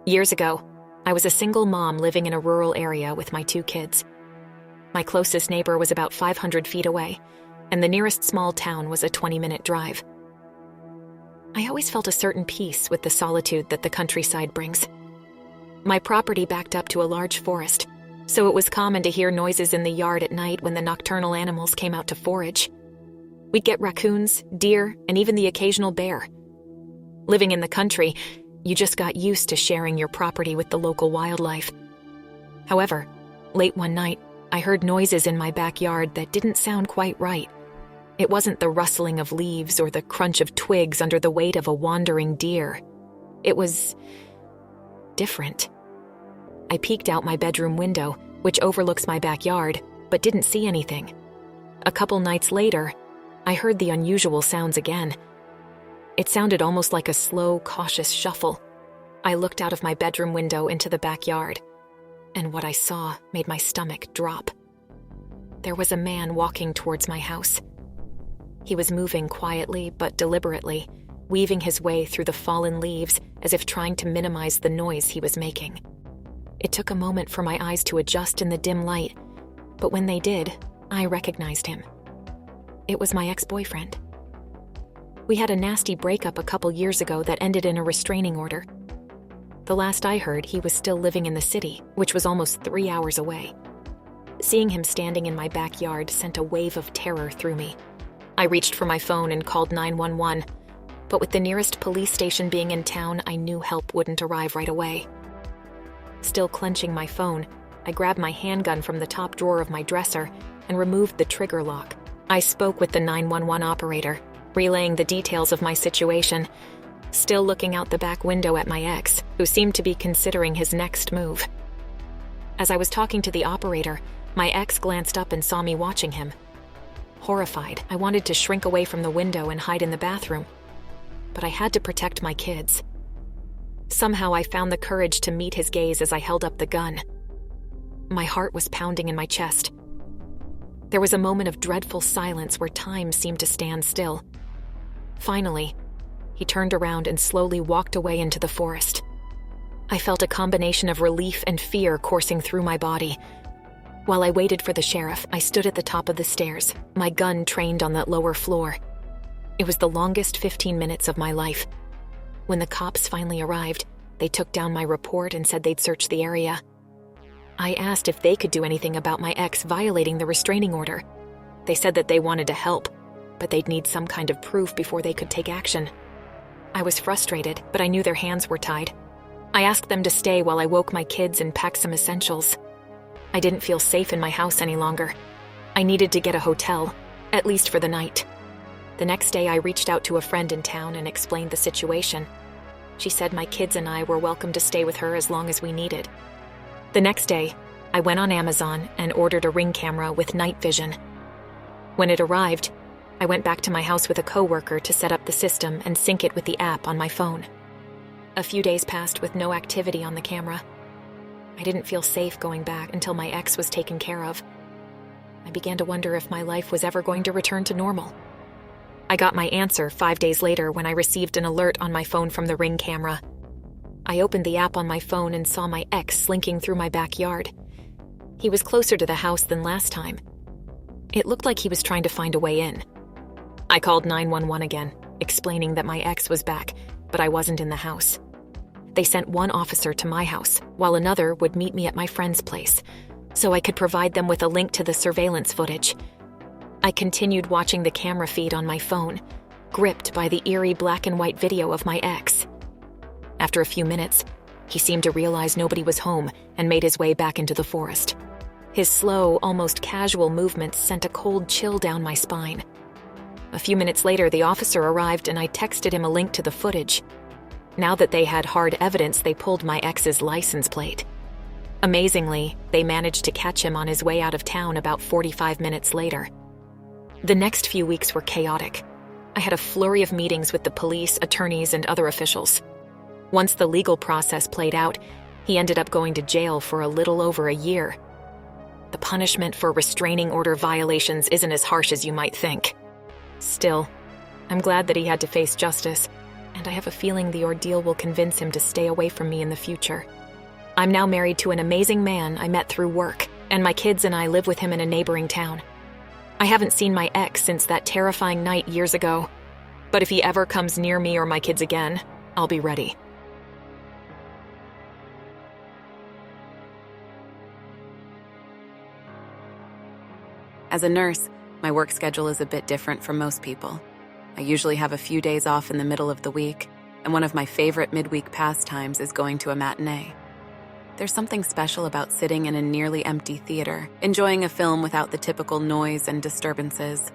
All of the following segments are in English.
Years ago, I was a single mom living in a rural area with my 2 kids. My closest neighbor was about 500 feet away, and the nearest small town was a 20-minute drive. I always felt a certain peace with the solitude that the countryside brings. My property backed up to a large forest, so it was common to hear noises in the yard at night when the nocturnal animals came out to forage. We'd get raccoons, deer, and even the occasional bear. Living in the country, you just got used to sharing your property with the local wildlife. However, late one night, I heard noises in my backyard that didn't sound quite right. It wasn't the rustling of leaves or the crunch of twigs under the weight of a wandering deer. It was different. I peeked out my bedroom window, which overlooks my backyard, but didn't see anything. A couple nights later, I heard the unusual sounds again. It sounded almost like a slow, cautious shuffle. I looked out of my bedroom window into the backyard, and what I saw made my stomach drop. There was a man walking towards my house. He was moving quietly but deliberately, weaving his way through the fallen leaves as if trying to minimize the noise he was making. It took a moment for my eyes to adjust in the dim light, but when they did, I recognized him. It was my ex-boyfriend. We had a nasty breakup a couple years ago that ended in a restraining order. The last I heard, he was still living in the city, which was almost 3 hours away. Seeing him standing in my backyard sent a wave of terror through me. I reached for my phone and called 911, but with the nearest police station being in town, I knew help wouldn't arrive right away. Still clenching my phone, I grabbed my handgun from the top drawer of my dresser and removed the trigger lock. I spoke with the 911 operator, relaying the details of my situation, still looking out the back window at my ex, who seemed to be considering his next move. As I was talking to the operator, my ex glanced up and saw me watching him. Horrified, I wanted to shrink away from the window and hide in the bathroom, but I had to protect my kids. Somehow I found the courage to meet his gaze as I held up the gun. My heart was pounding in my chest. There was a moment of dreadful silence where time seemed to stand still. Finally, he turned around and slowly walked away into the forest. I felt a combination of relief and fear coursing through my body. While I waited for the sheriff, I stood at the top of the stairs, my gun trained on that lower floor. It was the longest 15 minutes of my life. When the cops finally arrived, they took down my report and said they'd search the area. I asked if they could do anything about my ex violating the restraining order. They said that they wanted to help, but they'd need some kind of proof before they could take action. I was frustrated, but I knew their hands were tied. I asked them to stay while I woke my kids and packed some essentials. I didn't feel safe in my house any longer. I needed to get a hotel, at least for the night. The next day, I reached out to a friend in town and explained the situation. She said my kids and I were welcome to stay with her as long as we needed. The next day, I went on Amazon and ordered a Ring camera with night vision. When it arrived, I went back to my house with a coworker to set up the system and sync it with the app on my phone. A few days passed with no activity on the camera. I didn't feel safe going back until my ex was taken care of. I began to wonder if my life was ever going to return to normal. I got my answer 5 days later when I received an alert on my phone from the Ring camera. I opened the app on my phone and saw my ex slinking through my backyard. He was closer to the house than last time. It looked like he was trying to find a way in. I called 911 again, explaining that my ex was back, but I wasn't in the house. They sent one officer to my house, while another would meet me at my friend's place, so I could provide them with a link to the surveillance footage. I continued watching the camera feed on my phone, gripped by the eerie black and white video of my ex. After a few minutes, he seemed to realize nobody was home and made his way back into the forest. His slow, almost casual movements sent a cold chill down my spine. A few minutes later, the officer arrived and I texted him a link to the footage. Now that they had hard evidence, they pulled my ex's license plate. Amazingly, they managed to catch him on his way out of town about 45 minutes later. The next few weeks were chaotic. I had a flurry of meetings with the police, attorneys, and other officials. Once the legal process played out, he ended up going to jail for a little over a year. The punishment for restraining order violations isn't as harsh as you might think. Still, I'm glad that he had to face justice, and I have a feeling the ordeal will convince him to stay away from me in the future. I'm now married to an amazing man I met through work, and my kids and I live with him in a neighboring town. I haven't seen my ex since that terrifying night years ago, but if he ever comes near me or my kids again, I'll be ready. As a nurse, my work schedule is a bit different from most people. I usually have a few days off in the middle of the week, and one of my favorite midweek pastimes is going to a matinee. There's something special about sitting in a nearly empty theater, enjoying a film without the typical noise and disturbances.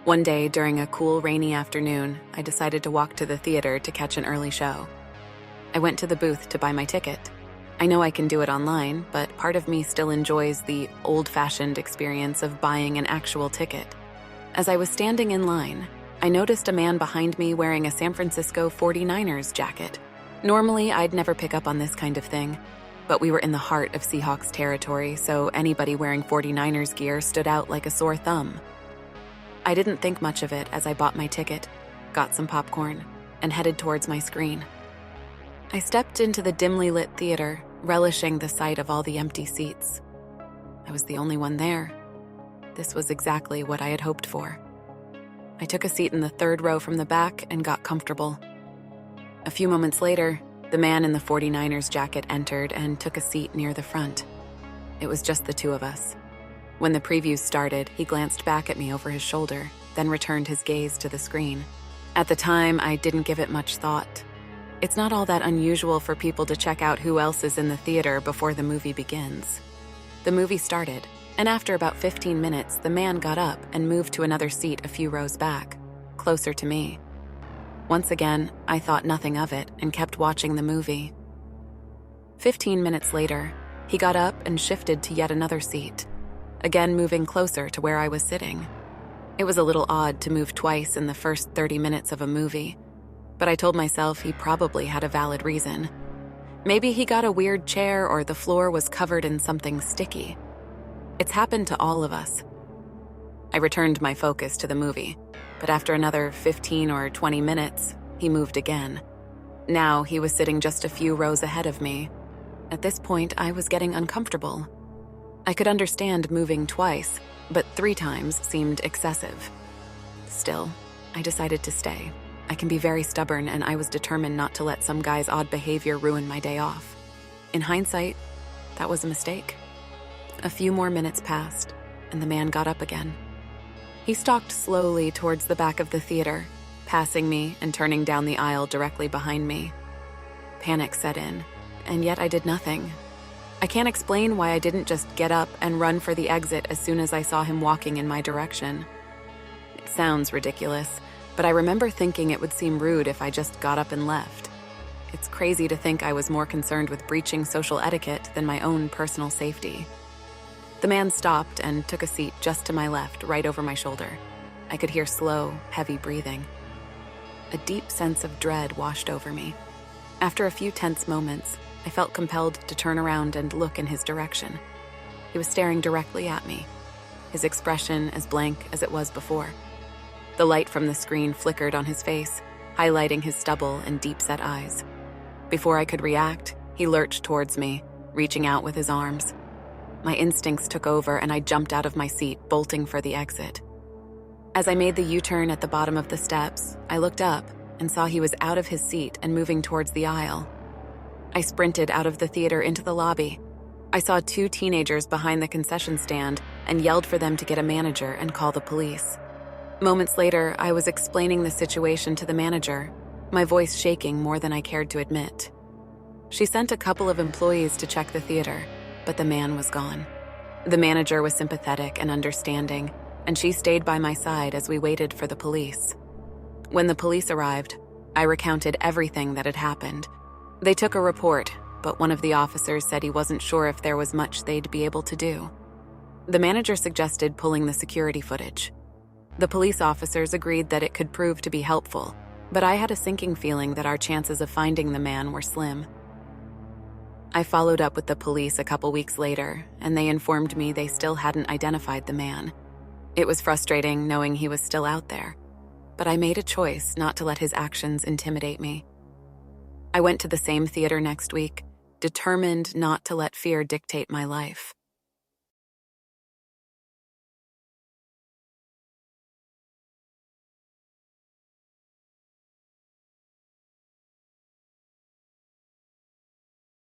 One day, during a cool, rainy afternoon, I decided to walk to the theater to catch an early show. I went to the booth to buy my ticket. I know I can do it online, but part of me still enjoys the old-fashioned experience of buying an actual ticket. As I was standing in line, I noticed a man behind me wearing a San Francisco 49ers jacket. Normally, I'd never pick up on this kind of thing, but we were in the heart of Seahawks territory, so anybody wearing 49ers gear stood out like a sore thumb. I didn't think much of it as I bought my ticket, got some popcorn, and headed towards my screen. I stepped into the dimly lit theater, relishing the sight of all the empty seats. I was the only one there. This was exactly what I had hoped for. I took a seat in the third row from the back and got comfortable. A few moments later, the man in the 49ers jacket entered and took a seat near the front. It was just the two of us. When the previews started, he glanced back at me over his shoulder, then returned his gaze to the screen. At the time, I didn't give it much thought. It's not all that unusual for people to check out who else is in the theater before the movie begins. The movie started, and after about 15 minutes, the man got up and moved to another seat a few rows back, closer to me. Once again, I thought nothing of it and kept watching the movie. 15 minutes later, he got up and shifted to yet another seat, again moving closer to where I was sitting. It was a little odd to move twice in the first 30 minutes of a movie, but I told myself he probably had a valid reason. Maybe he got a weird chair or the floor was covered in something sticky. It's happened to all of us. I returned my focus to the movie, but after another 15 or 20 minutes, he moved again. Now he was sitting just a few rows ahead of me. At this point, I was getting uncomfortable. I could understand moving twice, but 3 times seemed excessive. Still, I decided to stay. I can be very stubborn, and I was determined not to let some guy's odd behavior ruin my day off. In hindsight, that was a mistake. A few more minutes passed, and the man got up again. He stalked slowly towards the back of the theater, passing me and turning down the aisle directly behind me. Panic set in, and yet I did nothing. I can't explain why I didn't just get up and run for the exit as soon as I saw him walking in my direction. It sounds ridiculous, but I remember thinking it would seem rude if I just got up and left. It's crazy to think I was more concerned with breaching social etiquette than my own personal safety. The man stopped and took a seat just to my left, right over my shoulder. I could hear slow, heavy breathing. A deep sense of dread washed over me. After a few tense moments, I felt compelled to turn around and look in his direction. He was staring directly at me, his expression as blank as it was before. The light from the screen flickered on his face, highlighting his stubble and deep-set eyes. Before I could react, he lurched towards me, reaching out with his arms. My instincts took over and I jumped out of my seat, bolting for the exit. As I made the U-turn at the bottom of the steps, I looked up and saw he was out of his seat and moving towards the aisle. I sprinted out of the theater into the lobby. I saw 2 teenagers behind the concession stand and yelled for them to get a manager and call the police. Moments later, I was explaining the situation to the manager, my voice shaking more than I cared to admit. She sent a couple of employees to check the theater, but the man was gone. The manager was sympathetic and understanding, and she stayed by my side as we waited for the police. When the police arrived, I recounted everything that had happened. They took a report, but one of the officers said he wasn't sure if there was much they'd be able to do. The manager suggested pulling the security footage. The police officers agreed that it could prove to be helpful, but I had a sinking feeling that our chances of finding the man were slim. I followed up with the police a couple weeks later, and they informed me they still hadn't identified the man. It was frustrating knowing he was still out there. but I made a choice not to let his actions intimidate me. I went to the same theater next week, determined not to let fear dictate my life.